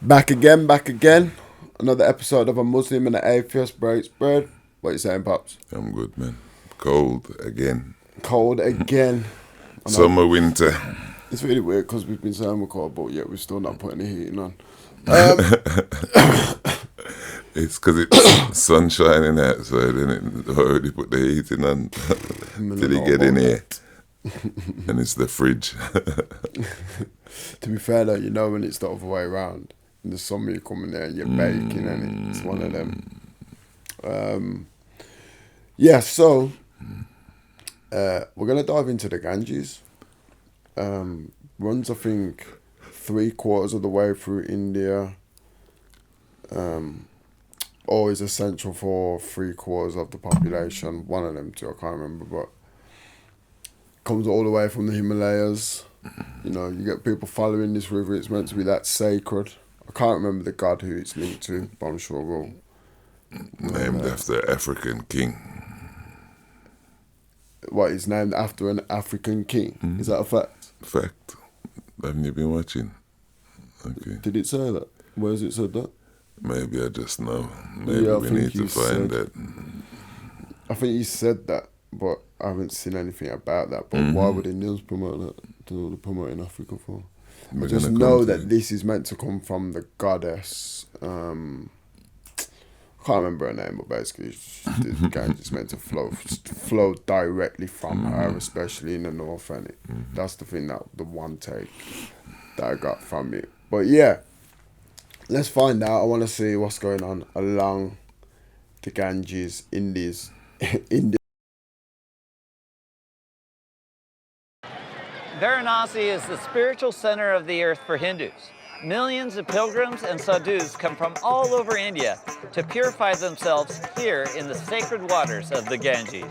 Back again. Another episode of A Muslim and an Atheist Breaks Bread. What you saying, Pops? I'm good, man. Cold again. Cold again. Summer, winter. It's really weird because we've been saying we're cold, but yet we're still not putting the heating on. It's because it's sun shining outside, and it already put the heating on till you get in here. And it's the fridge. To be fair though, you know when it's the other way around. In the summer you come in there and you're baking and it's one of them. So we're going to dive into the Ganges. Runs, I think, 3/4 of the way through India. Always essential for 3/4 of the population. One of them two, I can't remember, but comes all the way from the Himalayas. You know, you get people following this river. It's meant to be that sacred. I can't remember the god who it's linked to, but I'm sure we'll... Named after African king. What, it's named after an African king? Is that a fact? Fact. Haven't you been watching? Okay. Did it say that? Where has it said that? Maybe I just know. Maybe Yeah, we need to find that. I think he said that, but I haven't seen anything about that. But why would the news promote that? Don't know what they're promoting Africa for. I just know that this is meant to come from the goddess. I can't remember her name, but basically the Ganges is meant to flow directly from her, especially in the north. And that's the thing, that the one take that I got from it. But yeah, let's find out. I want to see what's going on along the Ganges in this. Varanasi is the spiritual center of the earth for Hindus. Millions of pilgrims and sadhus come from all over India to purify themselves here in the sacred waters of the Ganges.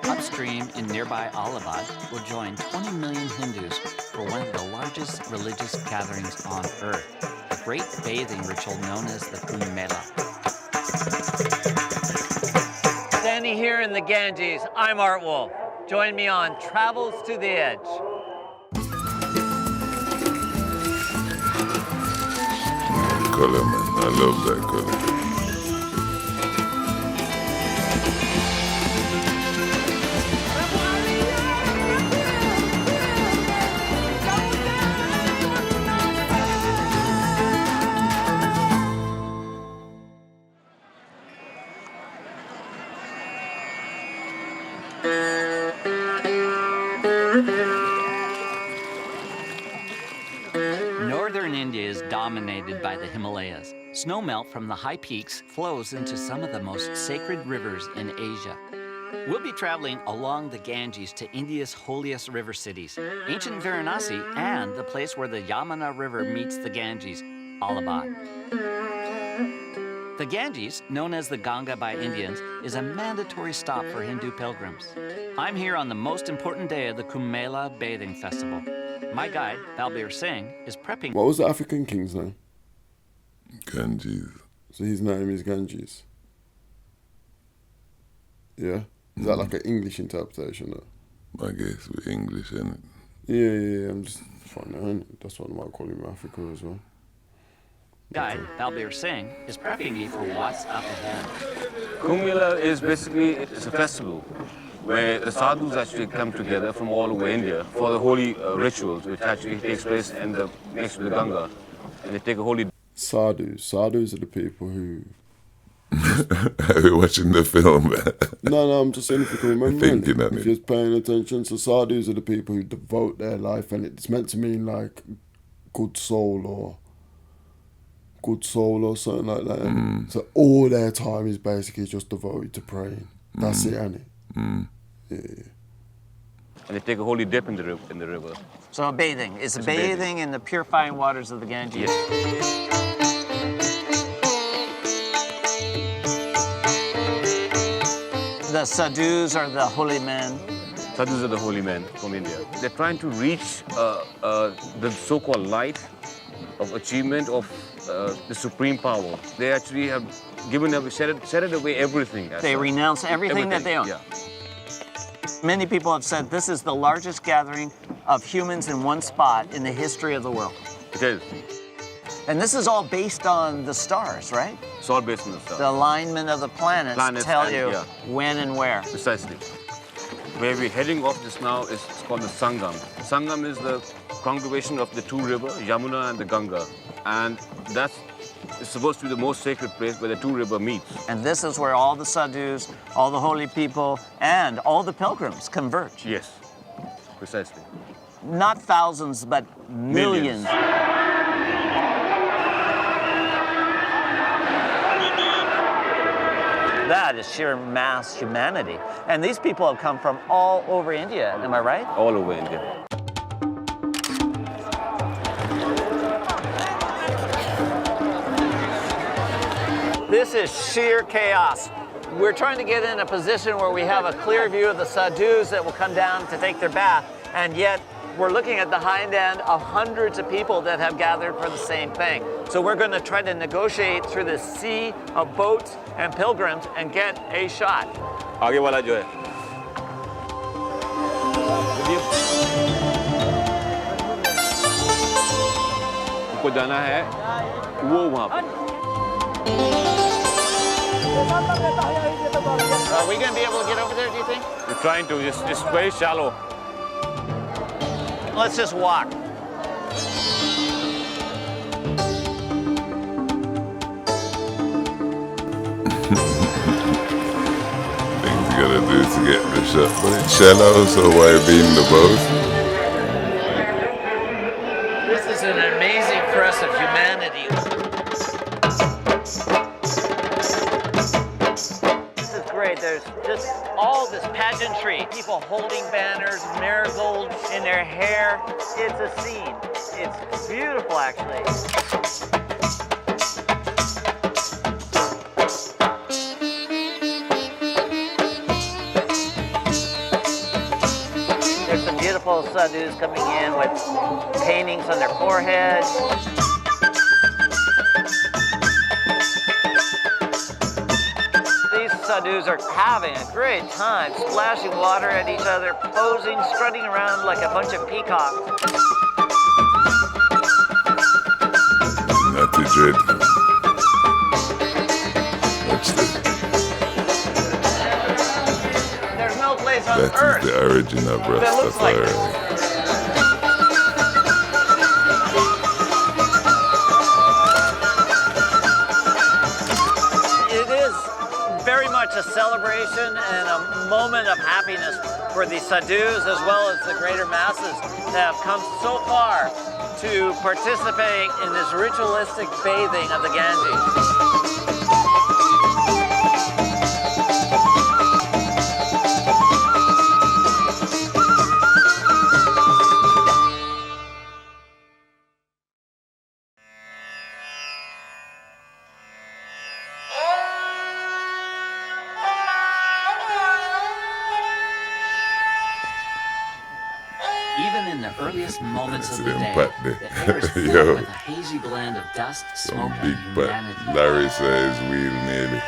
Upstream in nearby Allahabad will join 20 million Hindus for one of the largest religious gatherings on earth, a great bathing ritual known as the Kumbh Mela. Standing here in the Ganges, I'm Art Wolf. Join me on Travels to the Edge. Color, man. I love that color. Northern India is dominated by the Himalayas. Snowmelt from the high peaks flows into some of the most sacred rivers in Asia. We'll be traveling along the Ganges to India's holiest river cities, ancient Varanasi, and the place where the Yamuna River meets the Ganges, Allahabad. The Ganges, known as the Ganga by Indians, is a mandatory stop for Hindu pilgrims. I'm here on the most important day of the Kumbh Mela bathing festival. My guide, Balbir Singh, is prepping... What was the African king's name? Ganges. So his name is Ganges. Yeah? Is that like an English interpretation though? I guess with English, innit? Yeah. I'm just finding out. That's what I might call him Africa as well. Guide, Balbir Singh, is prepping me for what's up ahead. Kumbh Mela is basically, it's a festival where the sadhus actually come together from all over India for the holy rituals, which actually takes place next to the Ganga. And they take a holy... Sadhus are the people who... Are we watching the film? No, I'm just saying if you can remember. Thinking if you're paying attention, so sadhus are the people who devote their life, and it's meant to mean like good soul or something like that. So all their time is basically just devoted to praying. That's it, ain't it? Yeah. And they take a holy dip in the river. So bathing. It's bathing in the purifying waters of the Ganges. Yes. The sadhus are the holy men. Sadhus are the holy men from India. They're trying to reach the so-called light of achievement of the supreme power. They actually have set it away everything. They renounce everything that they own. Yeah. Many people have said this is the largest gathering of humans in one spot in the history of the world. It is. And this is all based on the stars, right? It's all based on the The stars. alignment of the planets tell and- you yeah. when and where. Precisely. Where we're heading off just now is it's called the Sangam. Sangam is the congregation of the two rivers, Yamuna and the Ganga. And it's supposed to be the most sacred place where the two rivers meet. And this is where all the sadhus, all the holy people, and all the pilgrims converge. Yes, precisely. Not thousands, but millions. That is sheer mass humanity. And these people have come from all over India, am I right? All over India. This is sheer chaos. We're trying to get in a position where we have a clear view of the sadhus that will come down to take their bath, and yet we're looking at the hind end of hundreds of people that have gathered for the same thing. So we're going to try to negotiate through this sea of boats and pilgrims and get a shot. आगे वाला जो है हमको जाना है वो वहाँ पर Are we going to be able to get over there, do you think? We're trying to, it's very shallow. Let's just walk. Things you gotta do to get the shot. But it's shallow, so why be in the boat? This is an amazing press of humanity. This is great. There's just all this pageantry. People holding banners, marigolds in their hair. It's a scene. It's beautiful, actually. There's some beautiful sadhus coming in with paintings on their foreheads. These sadhus are having a great time, splashing water at each other, posing, strutting around like a bunch of peacocks. Not too dread. Watch this. There's no place on That earth is the origin of that looks like Rastafari. this. It is very much a celebration and a moment of happiness for the sadhus as well as the greater masses that have come so far to participate in this ritualistic bathing of the Ganges. Even in the earliest moments of the Them day, pat the there. air is filled Yo. with a hazy blend of dust, Some smoke, big and pat. humanity. Larry says wheel nearly.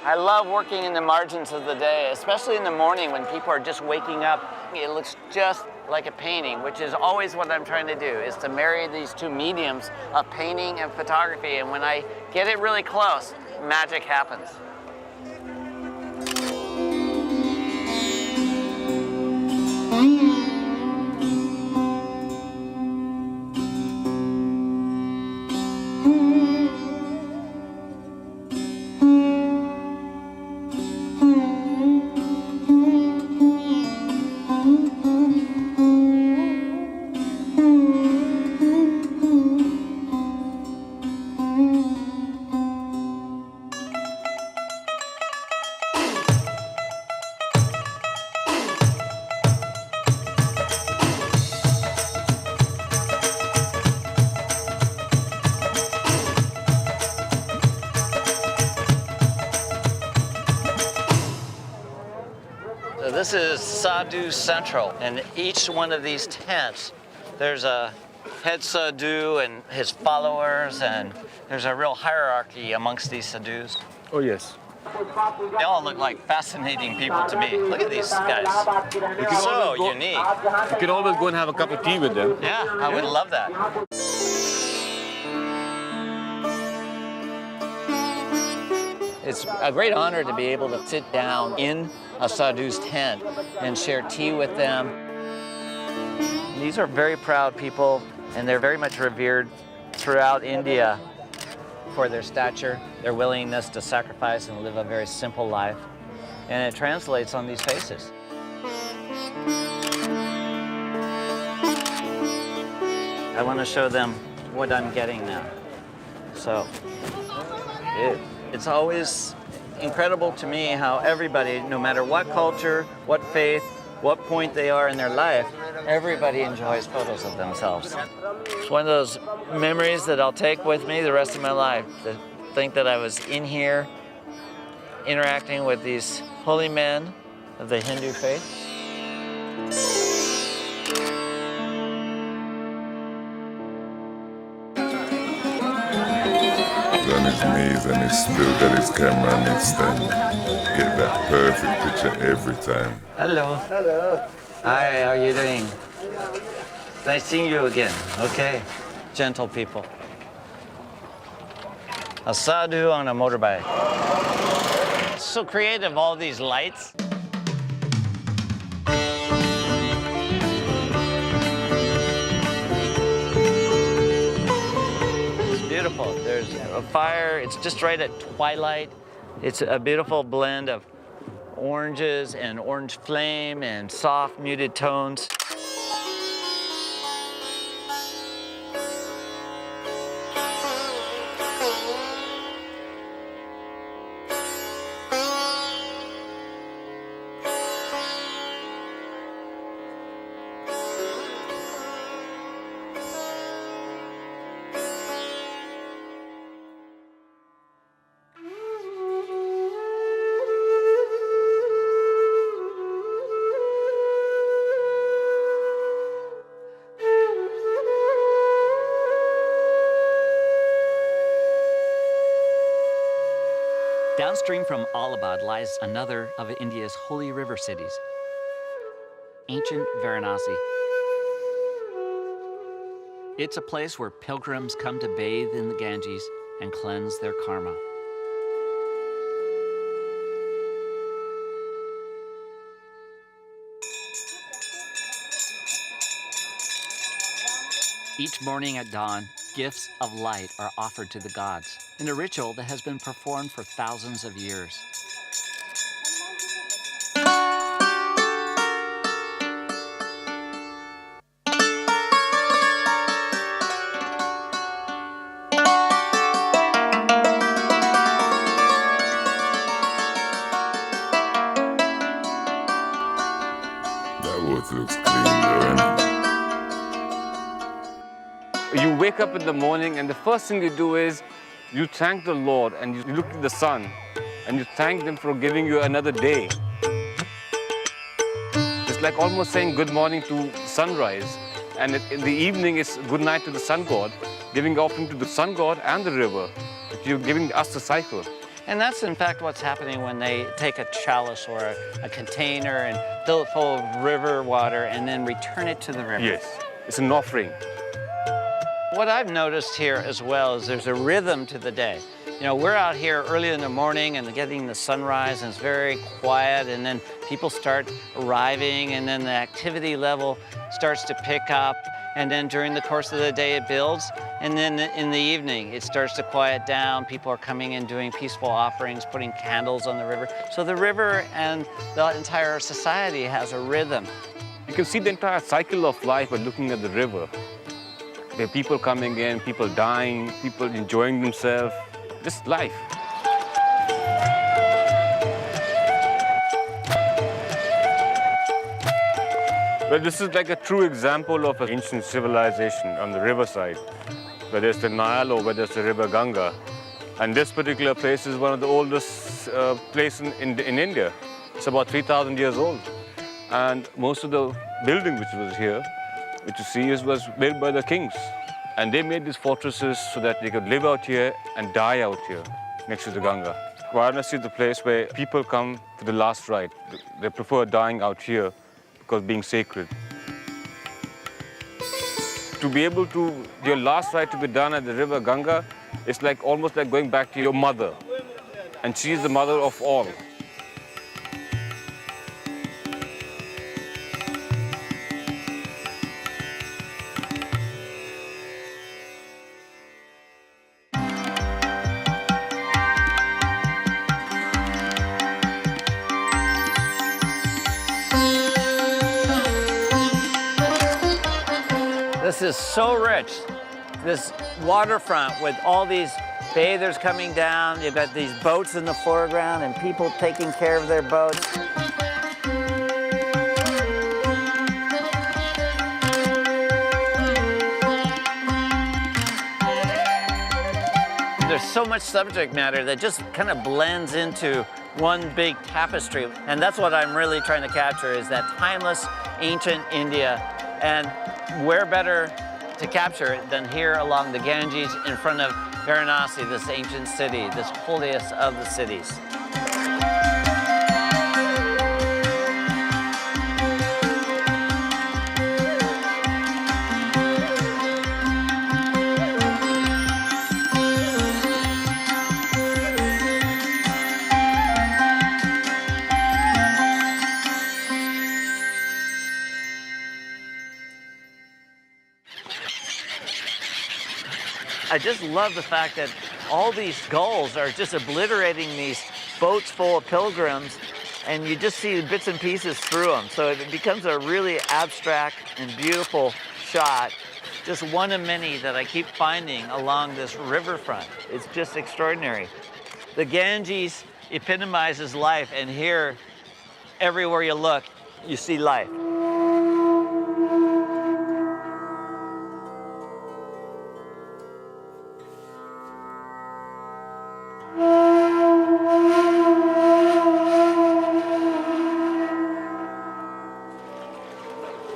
I love working in the margins of the day, especially in the morning when people are just waking up. It looks just like a painting, which is always what I'm trying to do, is to marry these two mediums of painting and photography. And when I get it really close, magic happens. So this is Sadhu Central, and each one of these tents, there's a head sadhu and his followers, and there's a real hierarchy amongst these sadhus. Oh yes, They all look like fascinating people to me. Look at these guys. So unique. You can always go and have a cup of tea with them. Yeah, I would love that. It's a great honor to be able to sit down in a sadhu's tent and share tea with them. These are very proud people, and they're very much revered throughout India for their stature, their willingness to sacrifice and live a very simple life. And it translates on these faces. I want to show them what I'm getting now. So it's always incredible to me how everybody, no matter what culture, what faith, what point they are in their life, everybody enjoys photos of themselves. It's one of those memories that I'll take with me the rest of my life, to think that I was in here interacting with these holy men of the Hindu faith. He's on his knees and he's still got his camera on his stand. Get that perfect picture every time. Hello. Hello. Hi, how are you doing? Nice seeing you again. Okay. Gentle people. A sadhu on a motorbike. So creative, all these lights. It's beautiful. There's a fire. It's just right at twilight. It's a beautiful blend of oranges and orange flame and soft muted tones. Downstream from Allahabad lies another of India's holy river cities, ancient Varanasi. It's a place where pilgrims come to bathe in the Ganges and cleanse their karma. Each morning at dawn, gifts of light are offered to the gods in a ritual that has been performed for thousands of years. That water looks clean though, innit? You wake up in the morning and the first thing you do is you thank the Lord and you look at the sun and you thank them for giving you another day. It's like almost saying good morning to sunrise, and in the evening it's good night to the sun god, giving offering to the sun god and the river. You're giving us the cycle. And that's in fact what's happening when they take a chalice or a container and fill it full of river water and then return it to the river. Yes, it's an offering. What I've noticed here as well is there's a rhythm to the day. You know, we're out here early in the morning and getting the sunrise, and it's very quiet, and then people start arriving, and then the activity level starts to pick up, and then during the course of the day it builds, and then in the evening it starts to quiet down. People are coming in doing peaceful offerings, putting candles on the river. So the river and the entire society has a rhythm. You can see the entire cycle of life by looking at the river. There are people coming in, people dying, people enjoying themselves, just life. Well, this is like a true example of an ancient civilization on the riverside, whether it's the Nile or whether it's the river Ganga. And this particular place is one of the oldest places in India. It's about 3,000 years old. And most of the building which was here, which you see was built by the kings. And they made these fortresses so that they could live out here and die out here next to the Ganga. Varanasi is the place where people come for the last rite. They prefer dying out here because being sacred. To be able to, your last rite to be done at the river Ganga, it's like almost like going back to your mother. And she is the mother of all. This is so rich. This waterfront with all these bathers coming down. You've got these boats in the foreground and people taking care of their boats. There's so much subject matter that just kind of blends into one big tapestry. And that's what I'm really trying to capture, is that timeless, ancient India. And where better to capture it than here along the Ganges in front of Varanasi, this ancient city, this holiest of the cities. I just love the fact that all these gulls are just obliterating these boats full of pilgrims, and you just see bits and pieces through them. So it becomes a really abstract and beautiful shot, just one of many that I keep finding along this riverfront. It's just extraordinary. The Ganges epitomizes life, and here, everywhere you look, you see life.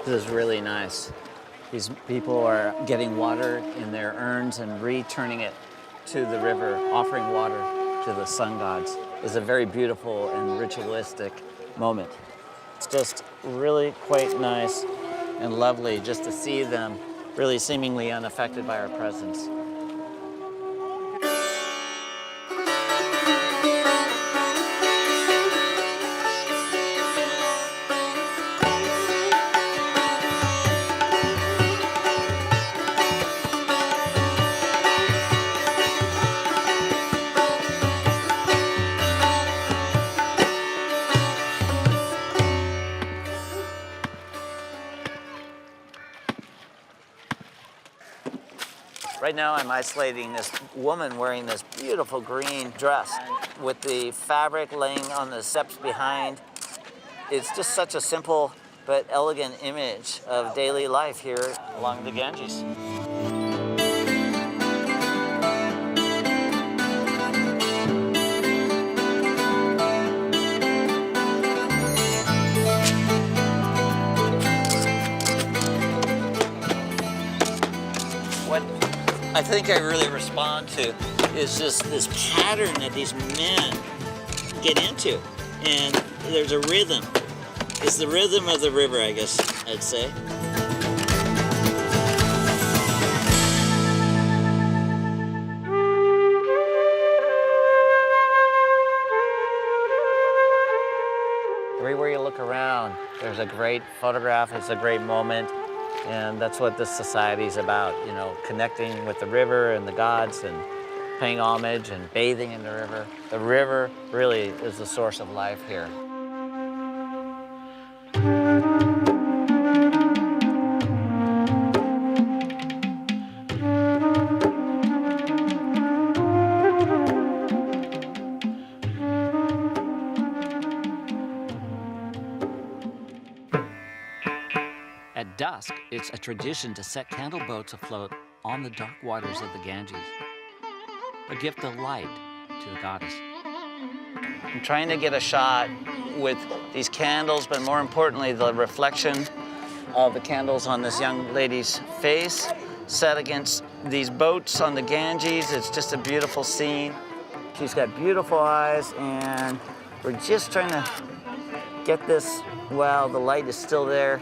This is really nice. These people are getting water in their urns and returning it to the river, offering water to the sun gods. It's a very beautiful and ritualistic moment. It's just really quite nice and lovely just to see them really seemingly unaffected by our presence. Right now I'm isolating this woman wearing this beautiful green dress with the fabric laying on the steps behind. It's just such a simple but elegant image of daily life here along the Ganges. What I think I really respond to is just this pattern that these men get into. And there's a rhythm. It's the rhythm of the river, I guess I'd say. Everywhere you look around, there's a great photograph, it's a great moment. And that's what this society is about, you know, connecting with the river and the gods and paying homage and bathing in the river. The river really is the source of life here. At dusk, it's a tradition to set candle boats afloat on the dark waters of the Ganges, a gift of light to the goddess. I'm trying to get a shot with these candles, but more importantly, the reflection of the candles on this young lady's face set against these boats on the Ganges. It's just a beautiful scene. She's got beautiful eyes, and we're just trying to get this while the light is still there.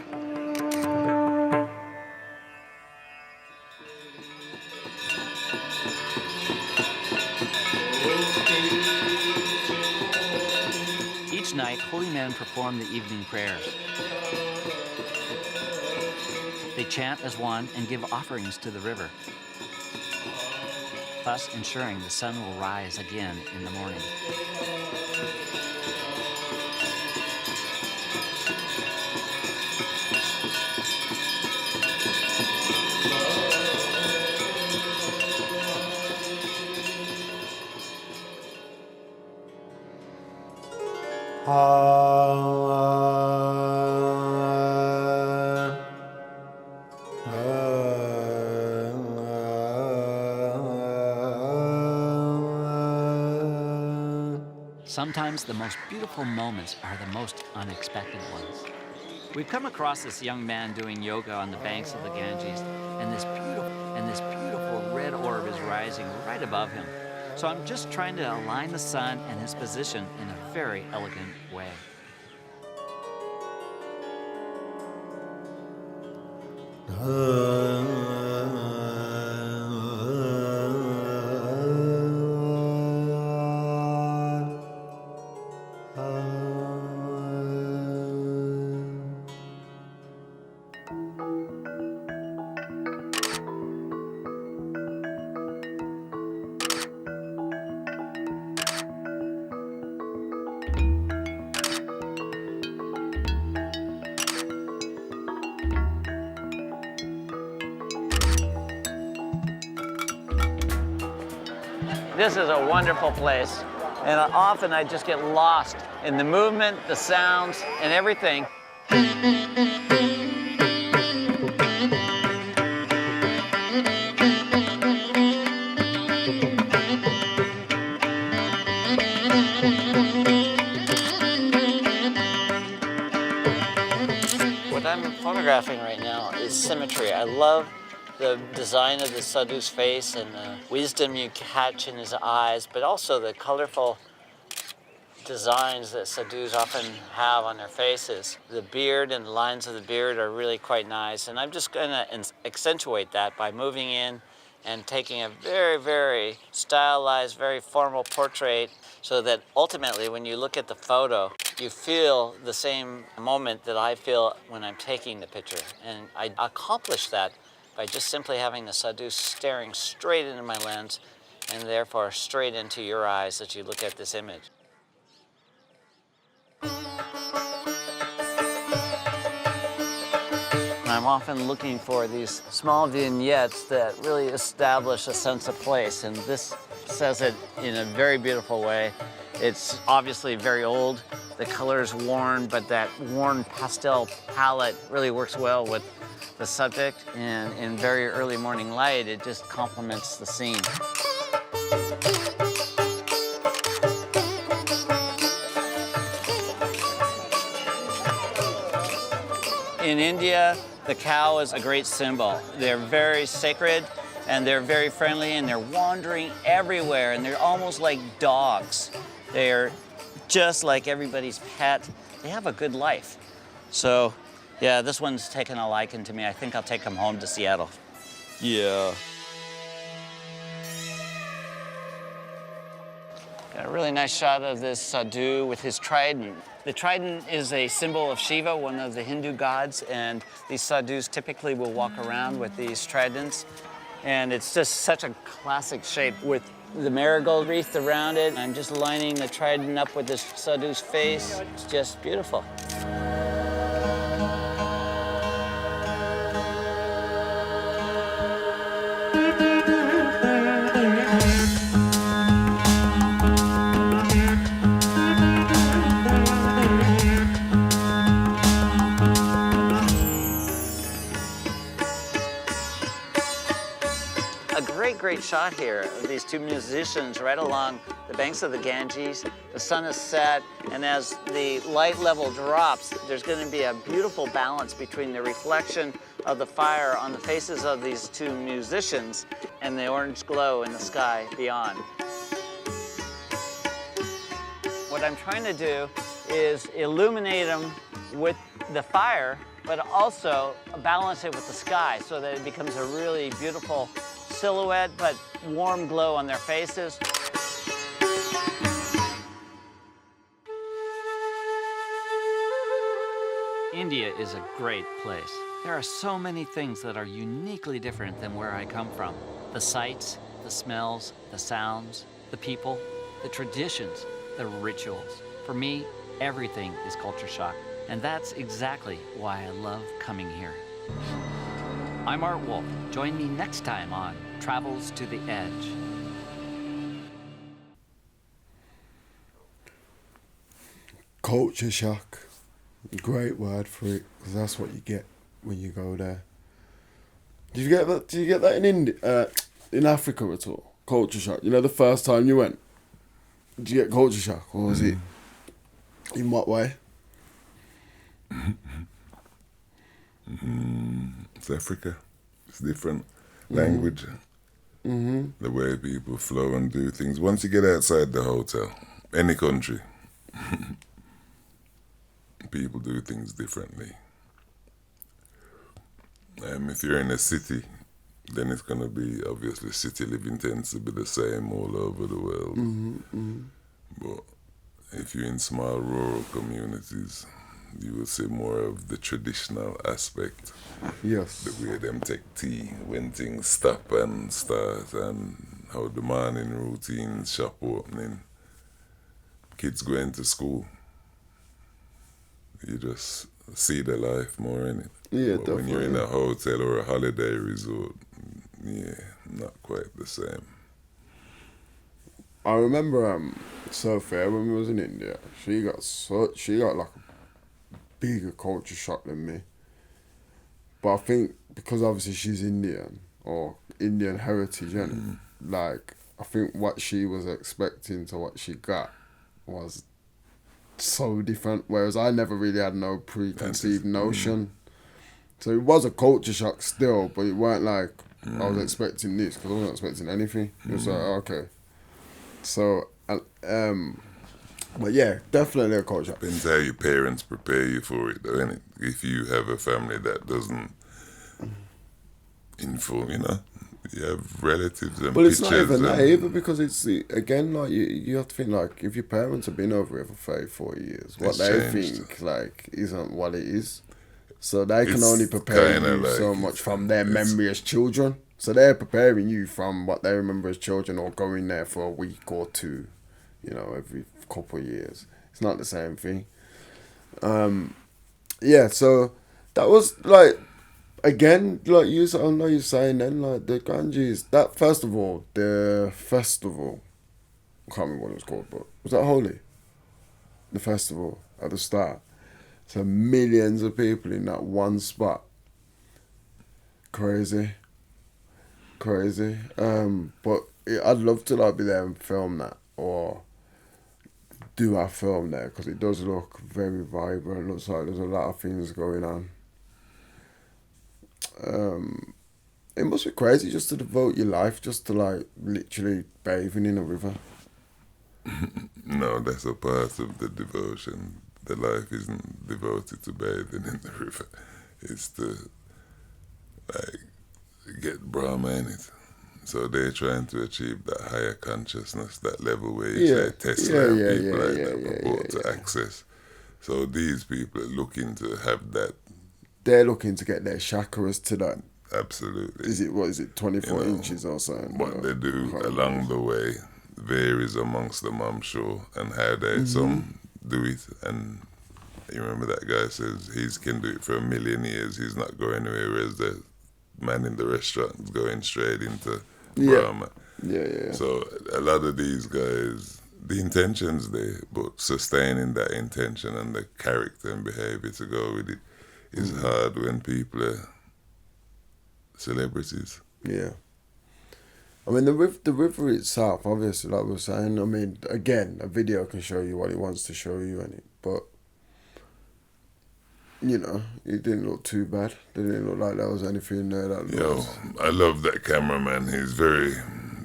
Each night, holy men perform the evening prayers. They chant as one and give offerings to the river, thus ensuring the sun will rise again in the morning. Sometimes the most beautiful moments are the most unexpected ones. We've come across this young man doing yoga on the banks of the Ganges, and this beautiful red orb is rising right above him. So I'm just trying to align the sun and his position in a very elegant way. This is a wonderful place, and often I just get lost in the movement, the sounds, and everything. What I'm photographing right now is symmetry. I love the design of the sadhu's face and the wisdom you catch in his eyes, but also the colorful designs that sadhus often have on their faces. The beard and the lines of the beard are really quite nice, and I'm just going to accentuate that by moving in and taking a very, very stylized, very formal portrait, so that ultimately when you look at the photo, you feel the same moment that I feel when I'm taking the picture. And I accomplish that by just simply having the sadhu staring straight into my lens, and therefore straight into your eyes as you look at this image. I'm often looking for these small vignettes that really establish a sense of place, and this says it in a very beautiful way. It's obviously very old, the color is worn, but that worn pastel palette really works well with the subject, and in very early morning light, it just complements the scene. In India, the cow is a great symbol. They're very sacred, and they're very friendly, and they're wandering everywhere, and they're almost like dogs. They're just like everybody's pet. They have a good life. So, yeah, this one's taken a liking to me. I think I'll take him home to Seattle. Yeah. Got a really nice shot of this sadhu with his trident. The trident is a symbol of Shiva, one of the Hindu gods, and these sadhus typically will walk around with these tridents. And it's just such a classic shape with the marigold wreath around it. I'm just lining the trident up with this sadhu's face. It's just beautiful. Great shot here of these two musicians right along the banks of the Ganges. The sun is set, and as the light level drops, there's going to be a beautiful balance between the reflection of the fire on the faces of these two musicians and the orange glow in the sky beyond. what I'm trying to do is illuminate them with the fire, but also balance it with the sky so that it becomes a really beautiful silhouette, but warm glow on their faces. India is a great place. There are so many things that are uniquely different than where I come from. The sights, the smells, the sounds, the people, the traditions, the rituals. For me, everything is culture shock, and that's exactly why I love coming here. I'm Art Wolf. Join me next time on Travels to the Edge. Culture shock. Great word for it, because that's what you get when you go there. Did you get that? Did you get that in India, in Africa at all? Culture shock. You know, the first time you went, did you get culture shock, or was it in what way? It's Africa. It's different language. The way people flow and do things. Once you get outside the hotel, any country, people do things differently. If you're in a city, then it's going to be, obviously, city living tends to be the same all over the world. But if you're in small rural communities, you will see more of the traditional aspect. Yes. The way them take tea when things stop and start, and how the morning routines, shop opening, kids going to school. You just see the life more in it. Yeah, but definitely. When you're in a hotel or a holiday resort, yeah, not quite the same. I remember Sophia, when we was in India, she got like a bigger culture shock than me. But I think because obviously she's Indian or Indian heritage, and like I think what she was expecting to what she got was so different, whereas I never really had no preconceived notion. So it was a culture shock still, but it weren't like I was expecting this, because I wasn't expecting anything. It was like, okay. So, but yeah, definitely a culture shock. Depends how your parents prepare you for it, though, innit? If you have a family that doesn't inform, you know, you have relatives and Well, it's pictures. not even that and either, because it's, again, like, you have to think, like, if your parents have been over here for 34 years, what It's they changed. think, like, isn't what it is. So they can It's only prepare kinda you like so it's- much from their it's- memory as children. So they're preparing you from what they remember as children, or going there for a week or two, you know, every couple of years. It's not the same thing. Yeah, so that was like, again, like I know you're saying then, like the Ganges, that first of all, the festival, I can't remember what it was called, but was that holy? The festival at the start. So millions of people in that one spot. Crazy. But I'd love to like be there and film that, or do our film there, because it does look very vibrant. It looks like there's a lot of things going on. It must be crazy just to devote your life just to like literally bathing in a river. No, that's a part of the devotion. The life isn't devoted to bathing in the river. It's to, like, get Brahma in it. So they're trying to achieve that higher consciousness, that level where you say Tesla and people like that were brought to access. So these people are looking to have that. They're looking to get their chakras to that. Absolutely. Is it 24 inches or something? What they do along the way varies amongst them, I'm sure, and how they some do it. And you remember that guy says he can do it for 1 million years. He's not going anywhere, whereas the man in the restaurant is going straight into Brahma. Yeah. So a lot of these guys, the intention's there, but sustaining that intention and the character and behavior to go with it is hard when people are celebrities. Yeah. I mean, the river itself, obviously, like we were saying, I mean, again, a video can show you what it wants to show you, but, you know, it didn't look too bad. It didn't look like there was anything there that looked... I love that cameraman. He's very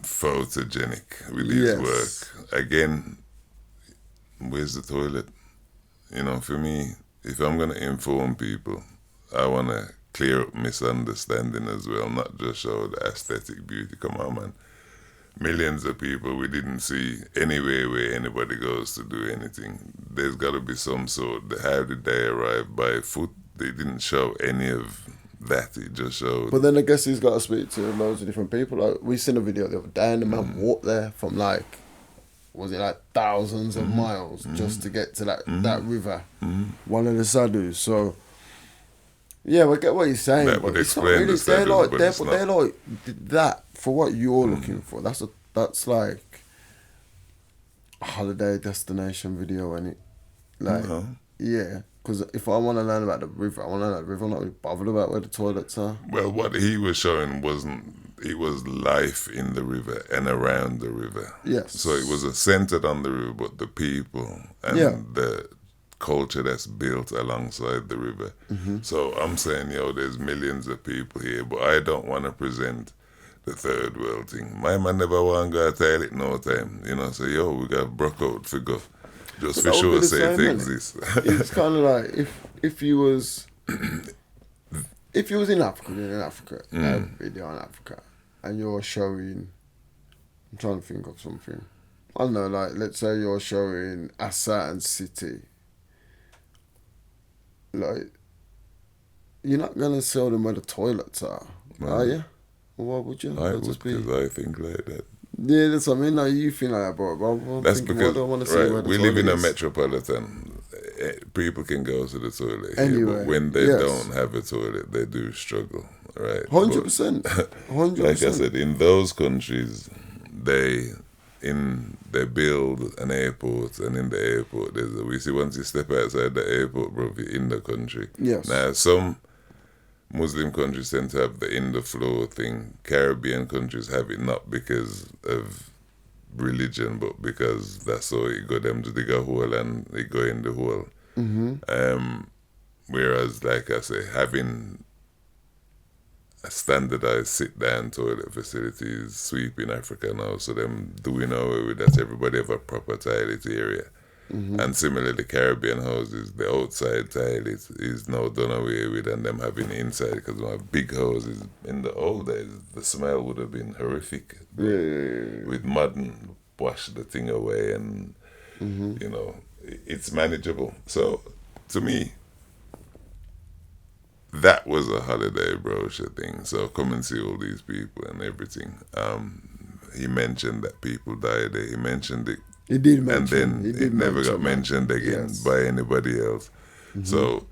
photogenic with his work. Again, where's the toilet? You know, for me, if I'm going to inform people, I want to clear up misunderstanding as well, not just show the aesthetic beauty. Come on, man. Millions of people we didn't see anywhere where anybody goes to do anything. There's got to be some sort. How did they arrive? By foot? They didn't show any of that. It just showed. But then I guess he's got to speak to loads of different people. Like, we seen a video the other day and the man walked there from like, was it like thousands of miles just to get to that river, one of the sadhus. So, yeah, I get what you're saying. That but would it's not explain really, the sadhus, they're like that for what you're looking for. That's like a holiday destination video, ain't it? Like, yeah. Because if I want to learn about the river, I want to learn about the river. I'm not really bothered about where the toilets are. Well, what he was showing it was life in the river and around the river. Yes. So it was centered on the river, but the people and the culture that's built alongside the river. So I'm saying, there's millions of people here, but I don't want to present the third world thing. My man never want to go to the toilet no time. So we got broke out for go. Just for sure say it exists. It's kind of like if you was in Africa, a video in Africa, and you're showing, I'm trying to think of something. I don't know, like let's say you're showing a certain city. Like, you're not gonna show them where the toilets are you? Well, why would you? I would, because I think like that. Yeah, that's what I mean. Like, you feel like that, bro. That's because I want to see where the we live in a toilet is. metropolitan. People can go to the toilet here, Anyway, but when they don't have a toilet, they do struggle, right? 100%. 100%. Like I said, in those countries, they build an airport, and in the airport, we see once you step outside the airport, bro, you're in the country. Yes. Now, some Muslim countries tend to have the in the floor thing. Caribbean countries have it not because of religion, but because that's how it go them to dig a hole and they go in the hole. Whereas, like I say, having a standardized sit-down toilet facility is sweep in Africa now, so them doing away with that. Everybody have a proper toilet area. And similarly, the Caribbean houses, the outside toilet is now done away with, and them having inside, because we have big houses. In the old days, the smell would have been horrific. With modern, wash the thing away, and it's manageable. So, to me, that was a holiday brochure thing. So come and see all these people and everything. He mentioned that people died there. He mentioned it. He did mention. And then it never got mentioned again by anybody else. So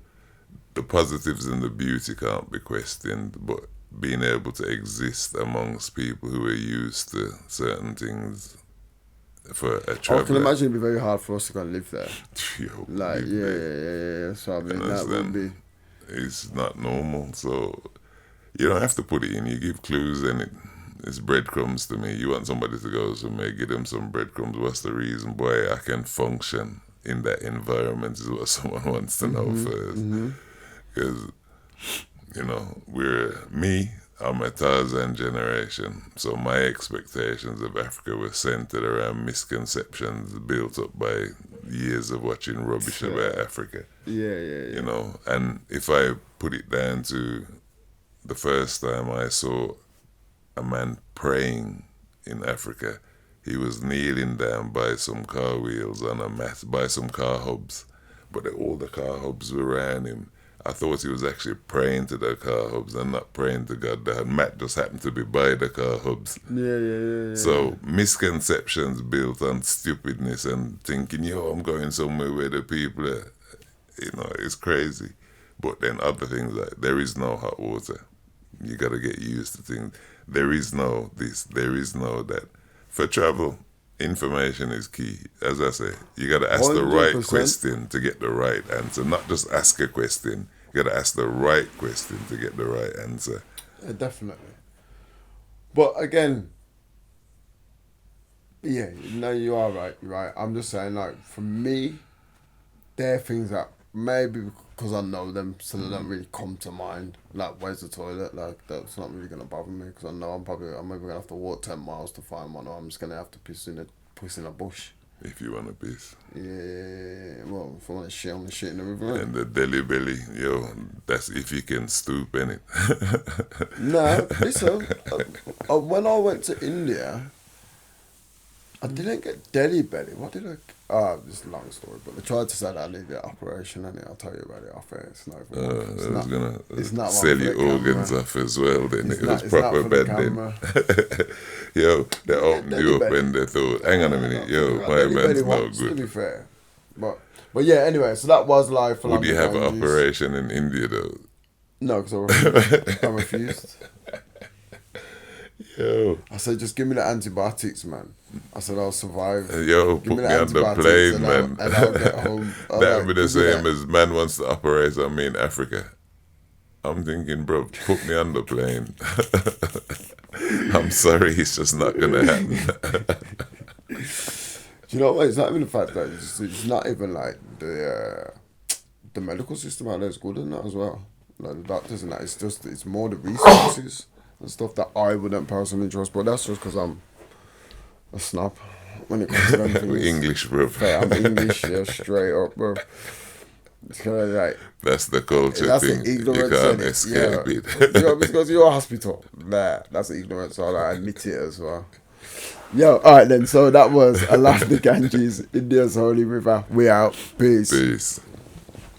the positives and the beauty can't be questioned, but being able to exist amongst people who are used to certain things for a traveler. I can imagine it'd be very hard for us to go and live there. Like, yeah. So I mean, that would be... It's not normal, so you don't have to put it in. You give clues, and it's breadcrumbs to me. You want somebody to go somewhere, give them some breadcrumbs. What's the reason why I can function in that environment is what someone wants to know first. Because, I'm a Tarzan generation, so my expectations of Africa were centered around misconceptions built up by years of watching rubbish about Africa. Yeah. And if I put it down to the first time I saw a man praying in Africa, he was kneeling down by some car wheels on a mat, by some car hubs, but all the car hubs were around him. I thought he was actually praying to the car hubs and not praying to God. The mat just happened to be by the car hubs. Yeah. So misconceptions built on stupidness and thinking, I'm going somewhere where the people are, it's crazy. But then other things like, there is no hot water. You got to get used to things. There is no this, there is no that. For travel, information is key. As I say, you got to ask 100%. The right question to get the right answer. Not just ask a question. You got to ask the right question to get the right answer. Yeah, definitely. But again, you are right. You're right. I'm just saying, like, for me, there are things that maybe because I know them, so they don't really come to mind. Like, where's the toilet? Like, that's not really going to bother me, because I know I'm maybe going to have to walk 10 miles to find one, or I'm just going to have to piss in a bush. If you want a piece. Yeah. Well, if I want to shit, I'm gonna shit in the river. And the deli belly, yo, that's if you can stoop in it. No, listen. When I went to India, I didn't get deli belly. What did I? This is a long story, but they tried to say that I needed an operation, and I'll tell you about it off air. It's not even one. They was gonna it's not sell one your for the organs camera. off as well. Then It's it not- was it's not proper for the bad then. camera. Yo, they opened deli you up belly. and they thought, hang on a minute, yo, my Deli belly man's no once, to be good. fair. But yeah, anyway, so that was live for Would you have an Ganges. operation in India though? No, because I refused. Yo, I said, just give me the antibiotics, man. I said, I'll survive. yo, Give put me me the on the antibiotics plane, and man. I'll get home. I'm That like, would be the give me same that. as man wants to operate on me in Africa. I'm thinking, bro, put me on the plane. I'm sorry, it's just not gonna happen. Do you know what? It's not even the fact that it's not even like the medical system out there is good in that as well. Like the doctors and that. It's more the resources and stuff that I wouldn't personally trust. But that's just because I'm a snob when it comes to anything. English, bro. I'm English, yeah, straight up, bro. It's kind of like That's the culture that's thing. the You ignorance. can't innit? escape Yeah. it. You know, because you're a hospital. Nah, that's the ignorance. So I admit it as well. Yo, alright then. So that was Alaf the Ganges, India's holy river. We out. Peace. Peace.